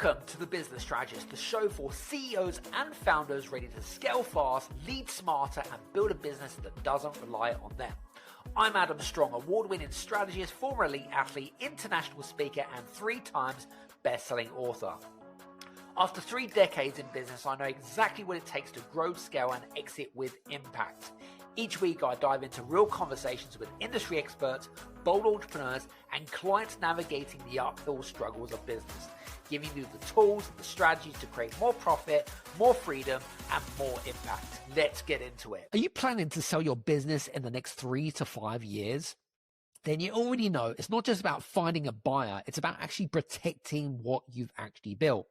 Welcome to the Business Strategist, the show for CEOs and founders ready to scale fast, lead smarter, and build a business that doesn't rely on them. I'm Adam Strong, award-winning strategist, former elite athlete, international speaker, and 3 times best-selling author. After 3 decades in business, I know exactly what it takes to grow, scale, and exit with impact. Each week, I dive into real conversations with industry experts, bold entrepreneurs, and clients navigating the uphill struggles of business, giving you the tools and the strategies to create more profit, more freedom, and more impact. Let's get into it. Are you planning to sell your business in the next 3 to 5 years? Then you already know it's not just about finding a buyer, it's about actually protecting what you've actually built.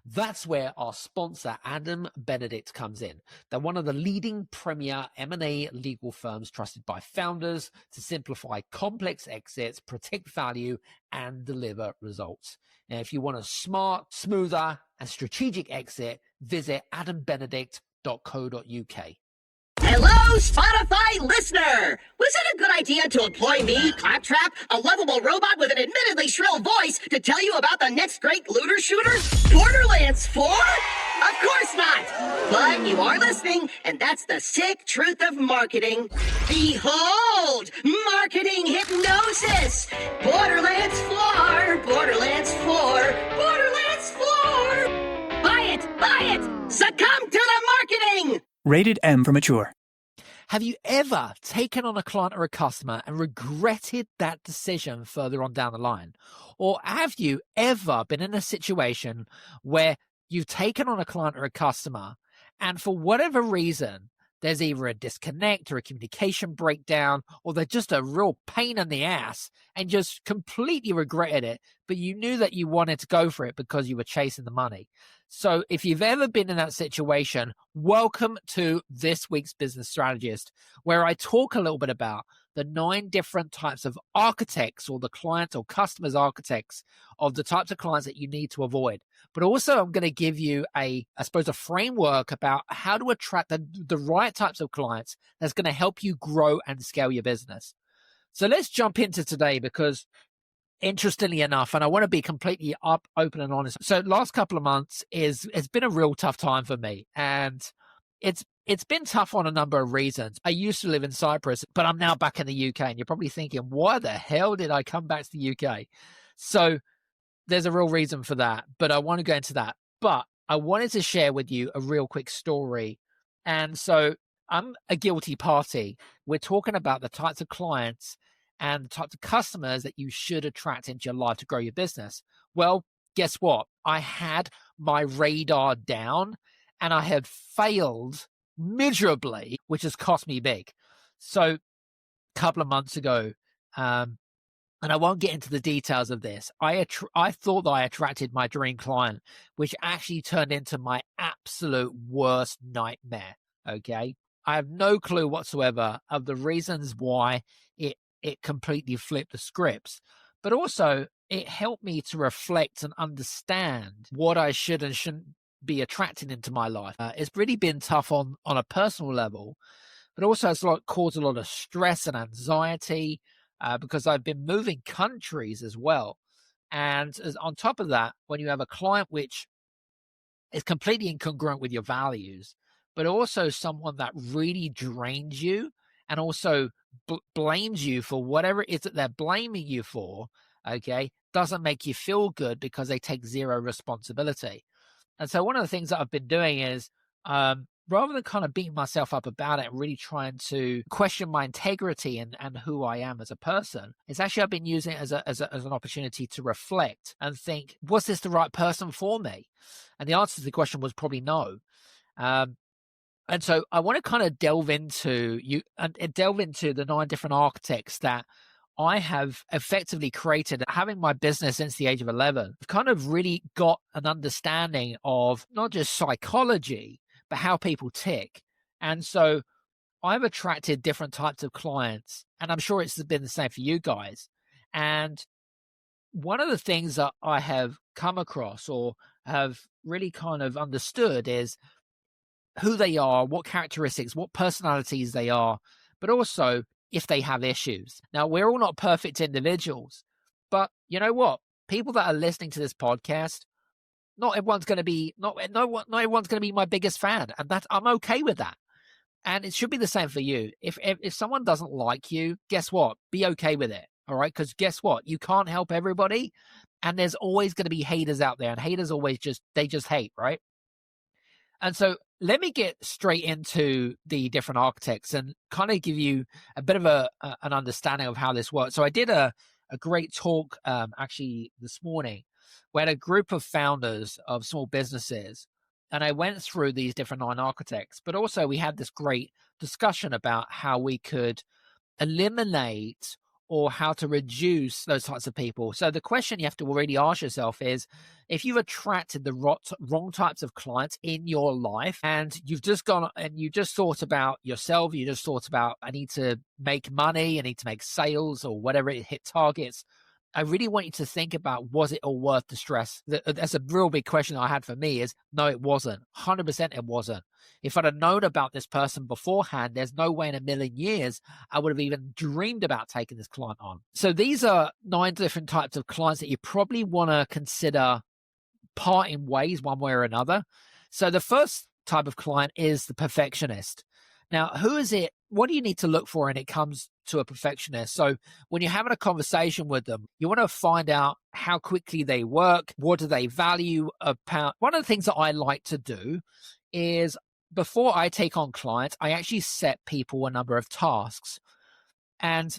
That's where our sponsor, Adam Benedict, comes in. They're one of the leading premier M&A legal firms trusted by founders to simplify complex exits, protect value, and deliver results. Now, if you want a smart, smoother, and strategic exit, visit adambenedict.co.uk. Hello, Spotify listener! Was it a good idea to employ me, Claptrap, a lovable robot with an admittedly shrill voice, to tell you about the next great looter shooter, Borderlands 4? Of course not! But you are listening, and that's the sick truth of marketing. Behold! Marketing hypnosis! Borderlands 4! Borderlands 4! Borderlands 4! Buy it! Buy it! Succumb to the marketing! Rated M for mature. Have you ever taken on a client or a customer and regretted that decision further on down the line? Or have you ever been in a situation where you've taken on a client or a customer and for whatever reason, there's either a disconnect or a communication breakdown, or they're just a real pain in the ass and just completely regretted it, but you knew that you wanted to go for it because you were chasing the money? So if you've ever been in that situation, welcome to this week's Business Strategist, where I talk a little bit about the 9 different types of architects, or the client or customers architects of the types of clients that you need to avoid. But also I'm going to give you a framework about how to attract the right types of clients that's going to help you grow and scale your business. So let's jump into today, because interestingly enough, and I want to be completely open and honest. So last couple of months it's been a real tough time for me, and it's been tough on a number of reasons. I used to live in Cyprus, but I'm now back in the UK, and you're probably thinking, why the hell did I come back to the UK? So there's a real reason for that, but I want to go into that. But I wanted to share with you a real quick story. And so I'm a guilty party. We're talking about the types of clients and the types of customers that you should attract into your life to grow your business. Well, guess what? I had my radar down and I had failed miserably, which has cost me big. So a couple of months ago, and I won't get into the details of this, I thought that I attracted my dream client, which actually turned into my absolute worst nightmare, okay? I have no clue whatsoever of the reasons why it completely flipped the scripts, but also it helped me to reflect and understand what I should and shouldn't be attracting into my life. It's really been tough on a personal level, but also it's caused a lot of stress and anxiety because I've been moving countries as well. And on top of that, when you have a client which is completely incongruent with your values, but also someone that really drains you and also blames you for whatever it is that they're blaming you for, okay, doesn't make you feel good because they take zero responsibility. And so one of the things that I've been doing is, rather than kind of beating myself up about it, really trying to question my integrity and who I am as a person, it's actually I've been using it as an opportunity to reflect and think, was this the right person for me? And the answer to the question was probably no. And so I want to kind of delve into the 9 different architects that I have effectively created. Having my business since the age of 11, I've kind of really got an understanding of not just psychology, but how people tick. And so I've attracted different types of clients, and I'm sure it's been the same for you guys. And one of the things that I have come across or have really kind of understood is who they are, what characteristics, what personalities they are, but also if they have issues. Now, we're all not perfect individuals, but you know what? People that are listening to this podcast not everyone's going to be not everyone's going to be my biggest fan, and I'm okay with that. And it should be the same for you. If someone doesn't like you, guess what? Be okay with it. All right, because guess what? You can't help everybody, and there's always going to be haters out there, and haters always just hate, right? And so let me get straight into the different architects and kind of give you a bit of an understanding of how this works. So I did a great talk actually this morning. We had a group of founders of small businesses, and I went through these different 9 architects, but also we had this great discussion about how we could eliminate or how to reduce those types of people. So the question you have to already ask yourself is, if you've attracted the wrong types of clients in your life, and you've just gone and you just thought about yourself, you just thought about, I need to make money, I need to make sales or whatever, it hit targets, I really want you to think about, was it all worth the stress? That's a real big question I had for me is, no, it wasn't. 100% it wasn't. If I'd have known about this person beforehand, there's no way in a million years I would have even dreamed about taking this client on. So these are 9 different types of clients that you probably want to consider parting ways one way or another. So the first type of client is the perfectionist. Now, who is it? What do you need to look for when it comes to a perfectionist? So when you're having a conversation with them, you want to find out how quickly they work. What do they value about? One of the things that I like to do is, before I take on clients, I actually set people a number of tasks. And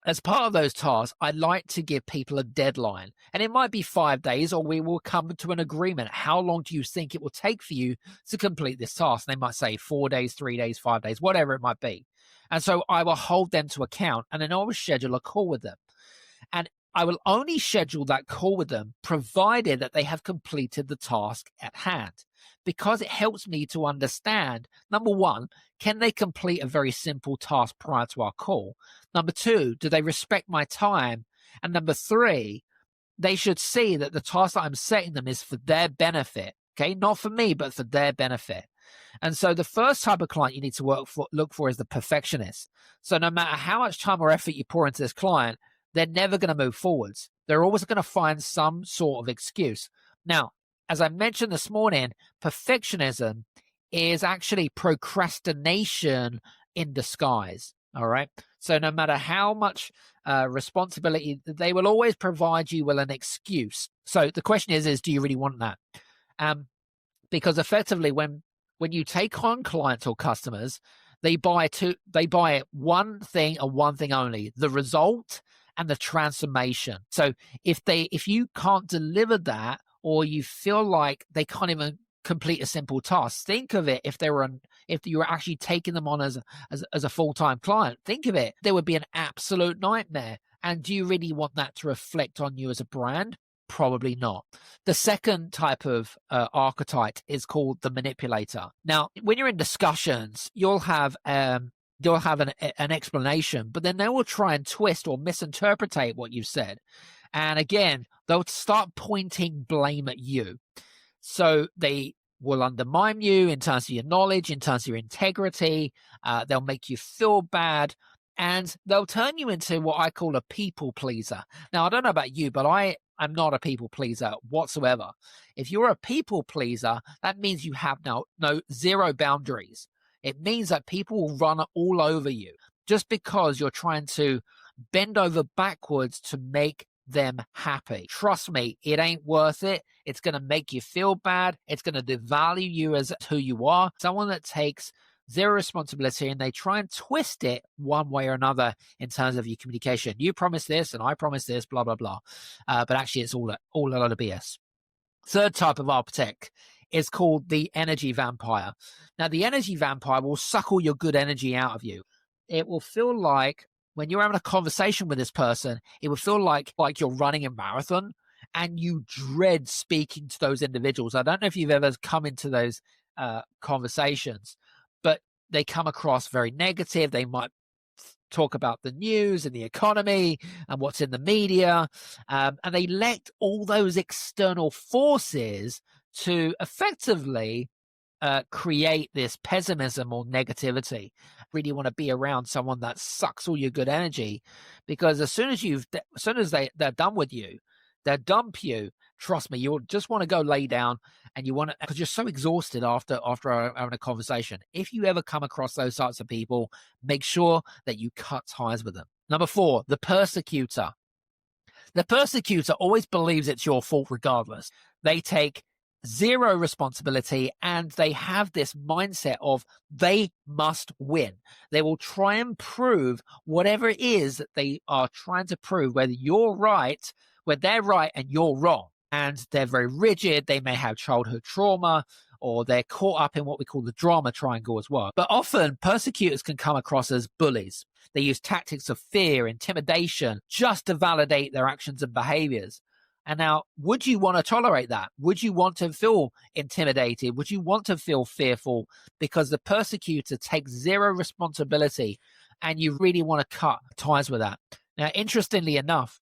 as part of those tasks, I like to give people a deadline. And it might be 5 days, or we will come to an agreement. How long do you think it will take for you to complete this task? And they might say 4 days, 3 days, 5 days, whatever it might be. And so I will hold them to account, and then I will schedule a call with them. And I will only schedule that call with them provided that they have completed the task at hand, because it helps me to understand, number one, can they complete a very simple task prior to our call? Number two, do they respect my time? And number three, they should see that the task that I'm setting them is for their benefit, okay? Not for me, but for their benefit. And so the first type of client you need to look for is the perfectionist. So no matter how much time or effort you pour into this client, they're never going to move forwards. They're always going to find some sort of excuse. Now, as I mentioned this morning, perfectionism is actually procrastination in disguise. All right. So no matter how much responsibility, they will always provide you with an excuse. So the question is do you really want that? Because effectively, when you take on clients or customers, they buy one thing and one thing only: the result and the transformation. So if you can't deliver that, or you feel like they can't even complete a simple task, think of it, if you were actually taking them on as a full-time client, think of it, there would be an absolute nightmare. And do you really want that to reflect on you as a brand? Probably not. The second type of archetype is called the manipulator. Now, when you're in discussions, you'll have an explanation, but then they will try and twist or misinterpret what you've said. And again, they'll start pointing blame at you. So they will undermine you in terms of your knowledge, in terms of your integrity. They'll make you feel bad, and they'll turn you into what I call a people pleaser. Now, I don't know about you, but I'm not a people pleaser whatsoever. If you're a people pleaser, that means you have zero boundaries. It means that people will run all over you just because you're trying to bend over backwards to make them happy. Trust me, it ain't worth it. It's going to make you feel bad. It's going to devalue you as who you are. Someone that takes zero responsibility, and they try and twist it one way or another in terms of your communication. You promise this and I promise this, blah, blah, blah. But actually it's all a lot of BS. Third type of architect is called the energy vampire. Now, the energy vampire will suck all your good energy out of you. It will feel like, when you're having a conversation with this person, it will feel like you're running a marathon, and you dread speaking to those individuals. I don't know if you've ever come into those conversations, but they come across very negative. They might talk about the news and the economy and what's in the media, and they let all those external forces to effectively create this pessimism or negativity. Really want to be around someone that sucks all your good energy, because as soon as they're done with you, they dump you, Trust me, you'll just want to go lay down, and you want to, because you're so exhausted after having a conversation. If you ever come across those types of people, make sure that you cut ties with them. Number 4, the persecutor. The persecutor always believes it's your fault regardless. They take zero responsibility, and they have this mindset of they must win. They will try and prove whatever it is that they are trying to prove, whether you're right, where they're right and you're wrong. And they're very rigid. They may have childhood trauma, or they're caught up in what we call the drama triangle as well. But often persecutors can come across as bullies. They use tactics of fear, intimidation, just to validate their actions and behaviors. And now, would you want to tolerate that? Would you want to feel intimidated? Would you want to feel fearful? Because the persecutor takes zero responsibility, and you really want to cut ties with that. Now, interestingly enough,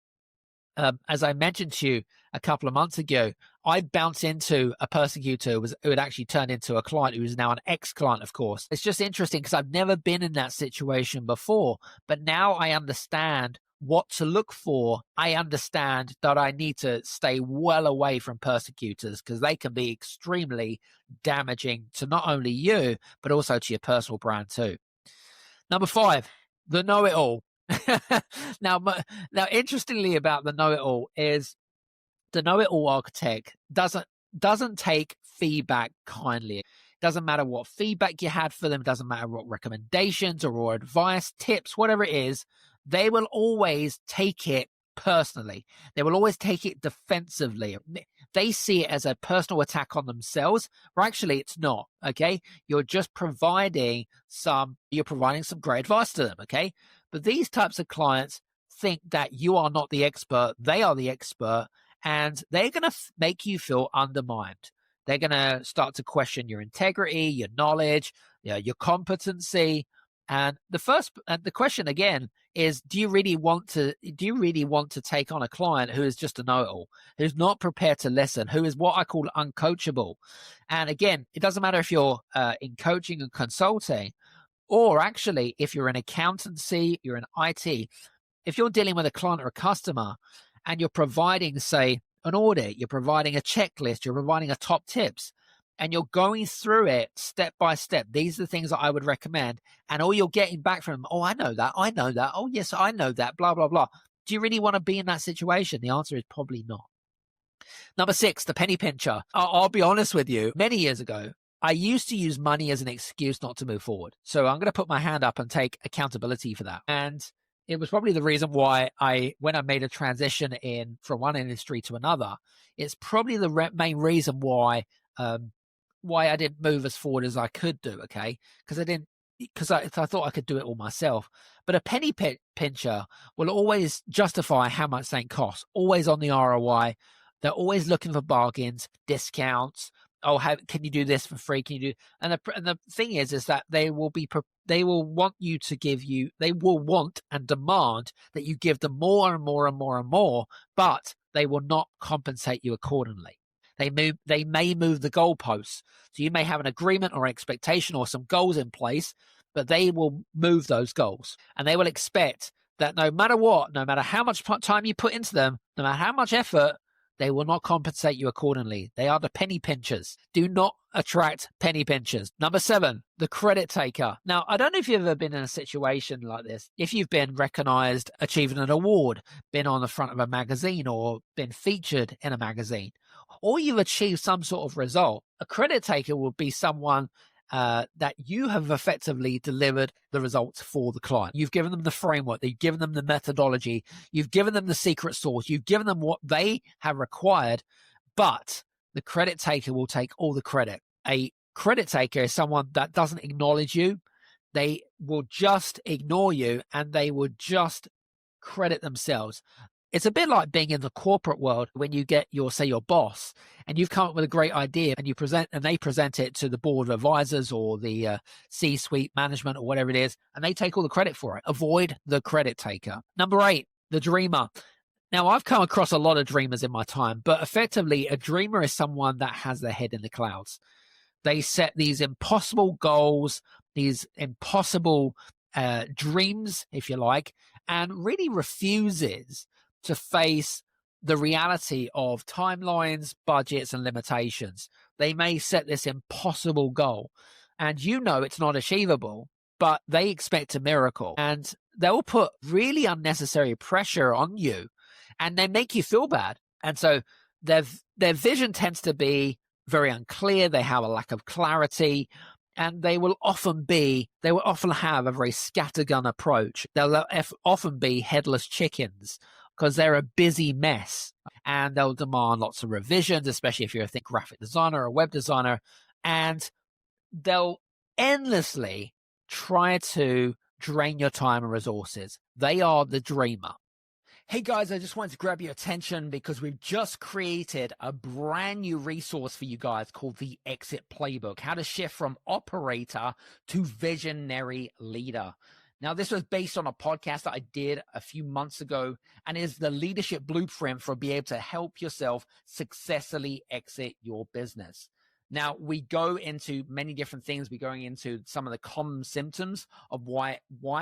as I mentioned to you a couple of months ago, I bounced into a persecutor who had actually turned into a client, who is now an ex-client, of course. It's just interesting because I've never been in that situation before, but now I understand what to look for. I understand that I need to stay well away from persecutors, because they can be extremely damaging to not only you, but also to your personal brand too. Number 5, the know-it-all. Now, interestingly about the know-it-all is the know-it-all architect doesn't take feedback kindly. It doesn't matter what feedback you had for them. It doesn't matter what recommendations or advice, tips, whatever it is. They will always take it personally. They will always take it defensively. They see it as a personal attack on themselves, or actually it's not, okay? You're just providing some great advice to them, okay? But these types of clients think that you are not the expert, they are the expert, and they're going to make you feel undermined. They're going to start to question your integrity, your knowledge, your competency. And the question again is, do you really want to take on a client who is just a know-it-all, who's not prepared to listen, who is what I call uncoachable? And again, it doesn't matter if you're in coaching and consulting, or actually if you're in accountancy, you're in IT. If you're dealing with a client or a customer, and you're providing, say, an audit, you're providing a checklist, you're providing a top tips, and you're going through it step by step. These are the things that I would recommend. And all you're getting back from them, oh, I know that. Oh, yes, I know that, blah, blah, blah. Do you really want to be in that situation? The answer is probably not. Number 6, the penny pincher. I'll be honest with you. Many years ago, I used to use money as an excuse not to move forward. So I'm going to put my hand up and take accountability for that. And it was probably the reason why when I made a transition from one industry to another, it's probably the main reason why I didn't move as forward as I could do, okay? Because I thought I could do it all myself. But a penny pincher will always justify how much something costs, always on the ROI. They're always looking for bargains, discounts. Oh, can you do this for free? Can you do? And the thing is that they will want and demand that you give them more and more and more and more, but they will not compensate you accordingly. They may move the goalposts. So you may have an agreement or expectation or some goals in place, but they will move those goals, and they will expect that no matter what, no matter how much time you put into them, no matter how much effort, they will not compensate you accordingly. They are the penny pinchers. Do not attract penny pinchers. Number 7, the credit taker. Now, I don't know if you've ever been in a situation like this. If you've been recognized, achieving an award, been on the front of a magazine, or been featured in a magazine, or you've achieved some sort of result, a credit taker will be someone that you have effectively delivered the results for the client. You've given them the framework, you've given them the methodology, you've given them the secret sauce, you've given them what they have required, but the credit taker will take all the credit. A credit taker is someone that doesn't acknowledge you. They will just ignore you, and they will just credit themselves. It's a bit like being in the corporate world when you get your boss, and you've come up with a great idea, and they present it to the board of advisors or the C-suite management or whatever it is, and they take all the credit for it. Avoid the credit taker. Number 8, the dreamer. Now, I've come across a lot of dreamers in my time, but effectively a dreamer is someone that has their head in the clouds. They set these impossible goals, these impossible dreams, if you like, and really refuses to face the reality of timelines, budgets, and limitations. They may set this impossible goal, and you know it's not achievable, but they expect a miracle, and they'll put really unnecessary pressure on you, and they make you feel bad. And so their vision tends to be very unclear. They have a lack of clarity, and they will often have a very scattergun approach. They'll often be headless chickens because they're a busy mess, and they'll demand lots of revisions, especially if you're a graphic designer or a web designer, and they'll endlessly try to drain your time and resources. They are the dreamer. Hey guys, I just wanted to grab your attention because we've just created a brand new resource for you guys called the Exit Playbook, how to shift from operator to visionary leader. Now, this was based on a podcast that I did a few months ago and is the leadership blueprint for being able to help yourself successfully exit your business. Now, we go into many different things. We're going into some of the common symptoms of why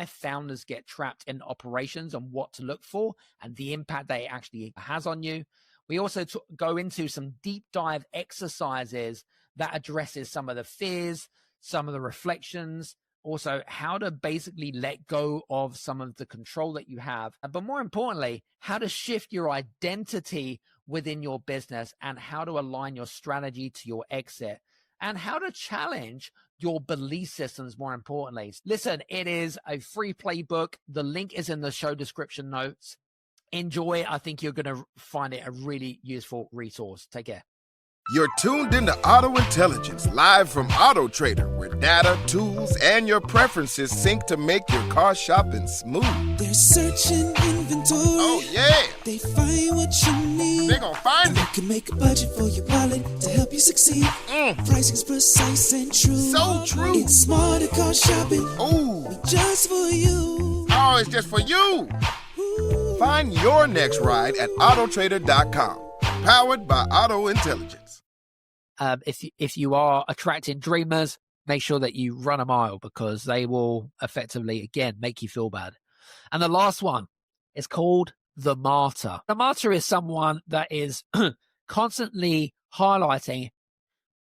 founders get trapped in operations and what to look for and the impact that it actually has on you. We also go into some deep dive exercises that addresses some of the fears, some of the reflections, also how to basically let go of some of the control that you have, but more importantly, how to shift your identity within your business and how to align your strategy to your exit and how to challenge your belief systems, more importantly. Listen, it is a free playbook. The link is in the show description notes. Enjoy. I think you're going to find it a really useful resource. Take care. You're tuned into Auto Intelligence, live from Auto Trader, where data, tools, and your preferences sync to make your car shopping smooth. They're searching inventory. Oh, yeah. They find what you need. They're gonna find and it. You can make a budget for your wallet to help you succeed. Pricing's precise and true. So true. It's smarter car shopping. Ooh. Just for you. Oh, it's just for you. Ooh. Find your next ride at autotrader.com. Powered by Auto Intelligence. If you are attracting dreamers, make sure that you run a mile because they will effectively, again, make you feel bad. And the last one is called the martyr. The martyr is someone that is constantly highlighting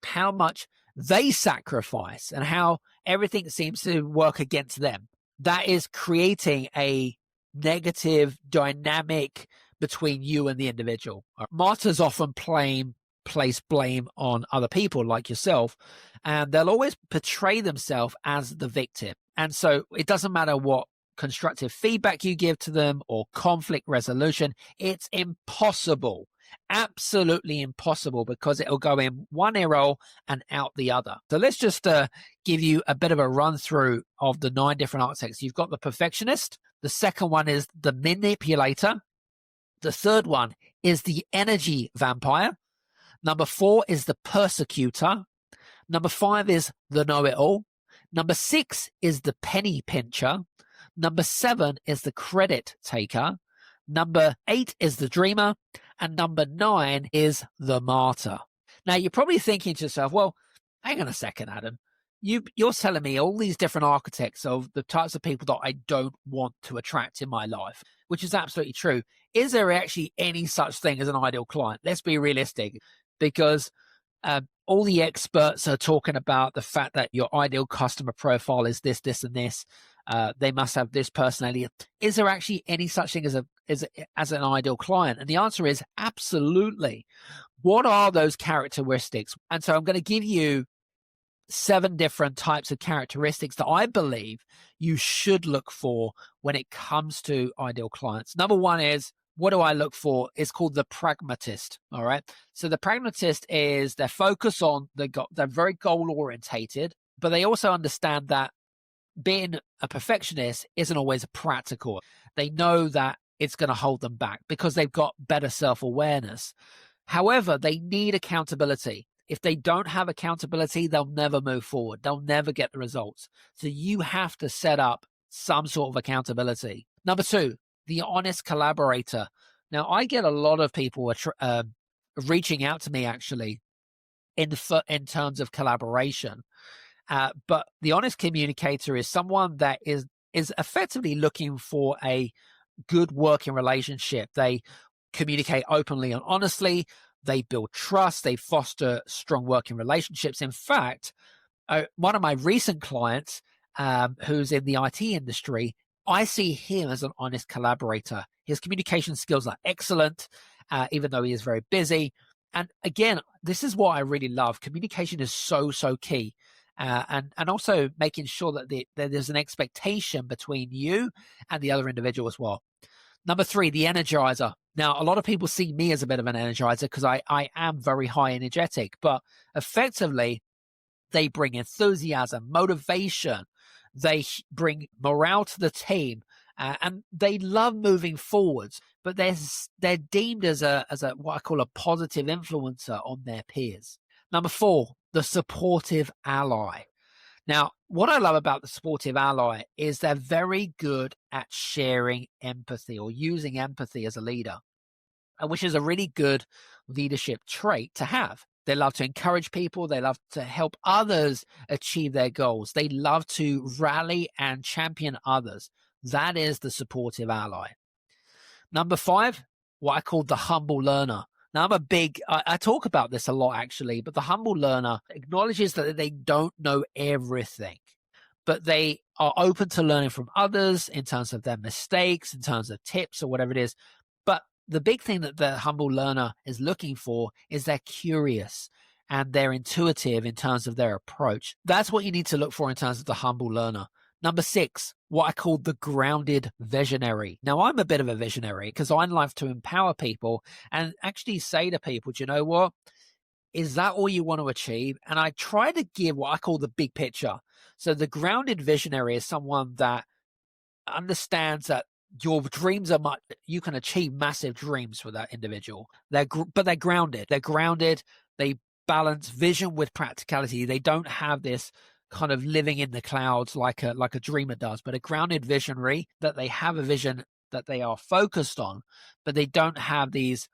how much they sacrifice and how everything seems to work against them. That is creating a negative dynamic between you and the individual. Martyrs often place blame on other people like yourself, and they'll always portray themselves as the victim. And so it doesn't matter what constructive feedback you give to them or conflict resolution, it's impossible, absolutely impossible, because it'll go in one ear hole and out the other. So let's just give you a bit of a run through of the 9 different archetypes. You've got the perfectionist. The second one is the manipulator. The third one is the energy vampire. Number 4 is the persecutor. Number 5 is the know-it-all. Number 6 is the penny pincher. Number 7 is the credit taker. Number 8 is the dreamer. And number 9 is the martyr. Now, you're probably thinking to yourself, well, hang on a second, Adam. You're telling me all these different archetypes of the types of people that I don't want to attract in my life, which is absolutely true. Is there actually any such thing as an ideal client? Let's be realistic, because all the experts are talking about the fact that your ideal customer profile is this, this, and this. They must have this personality. Is there actually any such thing as an ideal client? And the answer is absolutely. What are those characteristics? And so I'm going to give you 7 different types of characteristics that I believe you should look for when it comes to ideal clients. Number 1 is, what do I look for? It's called the pragmatist. All right. So the pragmatist is they're focused on, they're very goal orientated, but they also understand that being a perfectionist isn't always practical. They know that it's going to hold them back because they've got better self-awareness. However, they need accountability. If they don't have accountability, they'll never move forward. They'll never get the results. So you have to set up some sort of accountability. Number 2, the honest collaborator. Now, I get a lot of people reaching out to me actually in terms of collaboration. But the honest communicator is someone that is effectively looking for a good working relationship. They communicate openly and honestly. They build trust. They foster strong working relationships. In fact, one of my recent clients, who's in the IT industry, I see him as an honest collaborator. His communication skills are excellent, even though he is very busy. And again, this is what I really love. Communication is so key. And also making sure that there's an expectation between you and the other individual as well. Number 3, the energizer. Now, a lot of people see me as a bit of an energizer because I am very high energetic, but effectively, they bring enthusiasm, motivation. They bring morale to the team, and they love moving forwards. But they're deemed as a what I call a positive influencer on their peers. Number 4, the supportive ally. Now, what I love about the supportive ally is they're very good at sharing empathy or using empathy as a leader, which is a really good leadership trait to have. They love to encourage people. They love to help others achieve their goals. They love to rally and champion others. That is the supportive ally. Number 5, what I call the humble learner. Now, I talk about this a lot actually, but the humble learner acknowledges that they don't know everything, but they are open to learning from others in terms of their mistakes, in terms of tips or whatever it is. But the big thing that the humble learner is looking for is they're curious and they're intuitive in terms of their approach. That's what you need to look for in terms of the humble learner. Number 6, what I call the grounded visionary. Now, I'm a bit of a visionary because I love to empower people and actually say to people, do you know what? Is that all you want to achieve? And I try to give what I call the big picture. So the grounded visionary is someone that understands that your dreams are you can achieve massive dreams for that individual. But they're grounded. They're grounded. They balance vision with practicality. They don't have this kind of living in the clouds like a dreamer does, but a grounded visionary, that they have a vision that they are focused on, but they don't have these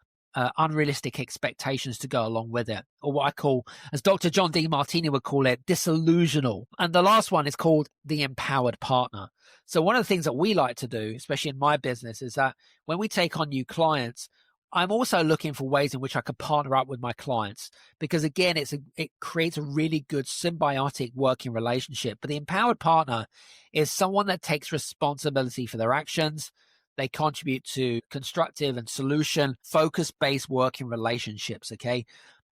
unrealistic expectations to go along with it, or what I call, as Dr. John Demartini would call it, disillusional. And the last one is called the empowered partner. So one of the things that we like to do, especially in my business, is that when we take on new clients, I'm also looking for ways in which I could partner up with my clients, because again, it creates a really good symbiotic working relationship. But the empowered partner is someone that takes responsibility for their actions. They contribute to constructive and solution focus-based working relationships. Okay.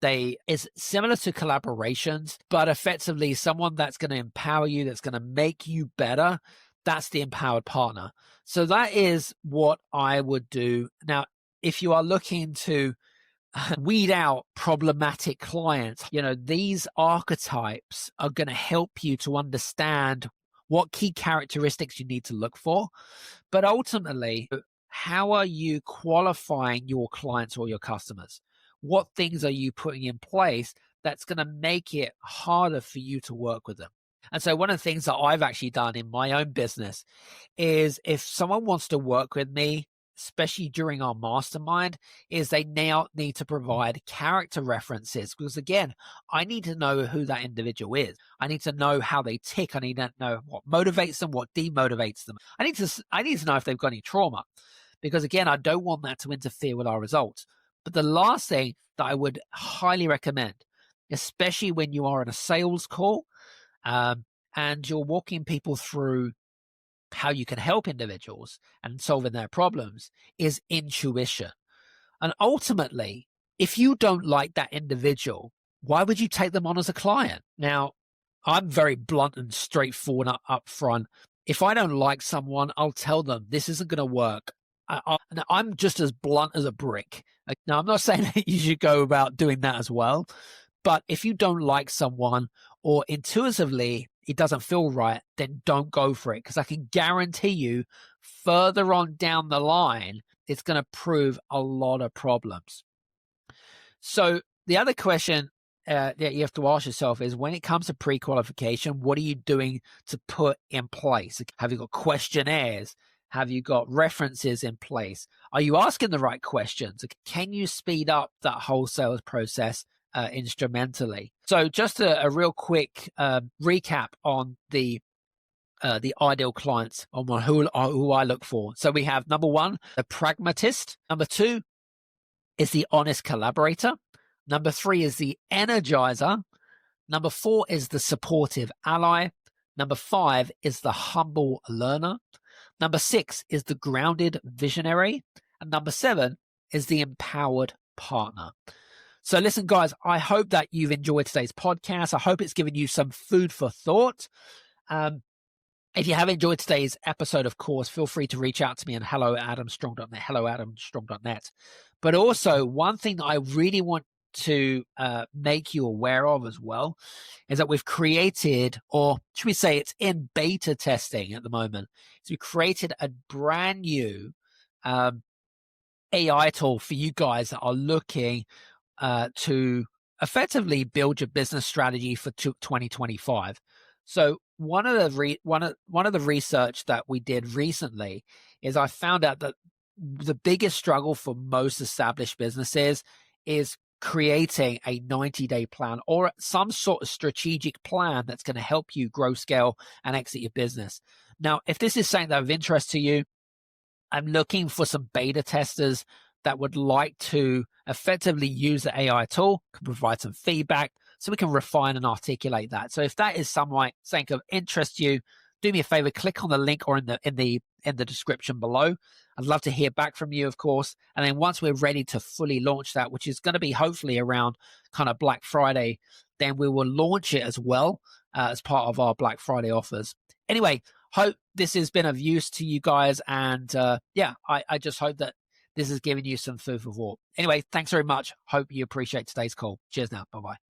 It's similar to collaborations, but effectively someone that's going to empower you, that's going to make you better. That's the empowered partner. So that is what I would do. Now, if you are looking to weed out problematic clients, these archetypes are going to help you to understand what key characteristics you need to look for. But ultimately, how are you qualifying your clients or your customers? What things are you putting in place that's going to make it harder for you to work with them? And so one of the things that I've actually done in my own business is, if someone wants to work with me, especially during our mastermind, is they now need to provide character references, because again, I need to know who that individual is. I need to know how they tick. I need to know what motivates them, what demotivates them. I need to know if they've got any trauma, because again, I don't want that to interfere with our results. But the last thing that I would highly recommend, especially when you are in a sales call, and you're walking people through how you can help individuals and solving their problems, is intuition. And ultimately, if you don't like that individual, why would you take them on as a client? Now, I'm very blunt and straightforward up front. If I don't like someone, I'll tell them this isn't going to work. I'm just as blunt as a brick. Now, I'm not saying that you should go about doing that as well, but if you don't like someone, or intuitively it doesn't feel right, then don't go for it, because I can guarantee you further on down the line, it's going to prove a lot of problems. So the other question that you have to ask yourself is, when it comes to pre-qualification, what are you doing to put in place? Have you got questionnaires? Have you got references in place? Are you asking the right questions? Can you speed up that whole sales process instrumentally? So just a real quick recap on the ideal clients, on who I look for. So we have number 1, the pragmatist. Number 2, is the honest collaborator. Number 3 is the energizer. Number 4 is the supportive ally. Number 5 is the humble learner. Number 6 is the grounded visionary. And number 7 is the empowered partner. So listen, guys, I hope that you've enjoyed today's podcast. I hope it's given you some food for thought. If you have enjoyed today's episode, of course, feel free to reach out to me on hello@adamstrong.net, hello@adamstrong.net. But also, one thing that I really want to make you aware of as well is that we've created, or should we say it's in beta testing at the moment, so we created a brand new AI tool for you guys that are looking to effectively build your business strategy for 2025. So one of the research that we did recently is I found out that the biggest struggle for most established businesses is creating a 90-day plan or some sort of strategic plan that's going to help you grow, scale, and exit your business. Now, if this is something that of interest to you, I'm looking for some beta testers that would like to effectively use the AI tool, can provide some feedback so we can refine and articulate that. So if that is something of interest to you, do me a favor, click on the link or in the description below. I'd love to hear back from you, of course. And then once we're ready to fully launch that, which is going to be hopefully around kind of Black Friday, then we will launch it as well as part of our Black Friday offers. Anyway, hope this has been of use to you guys. And I just hope that this has given you some food for thought. Anyway, thanks very much. Hope you appreciate today's call. Cheers now. Bye-bye.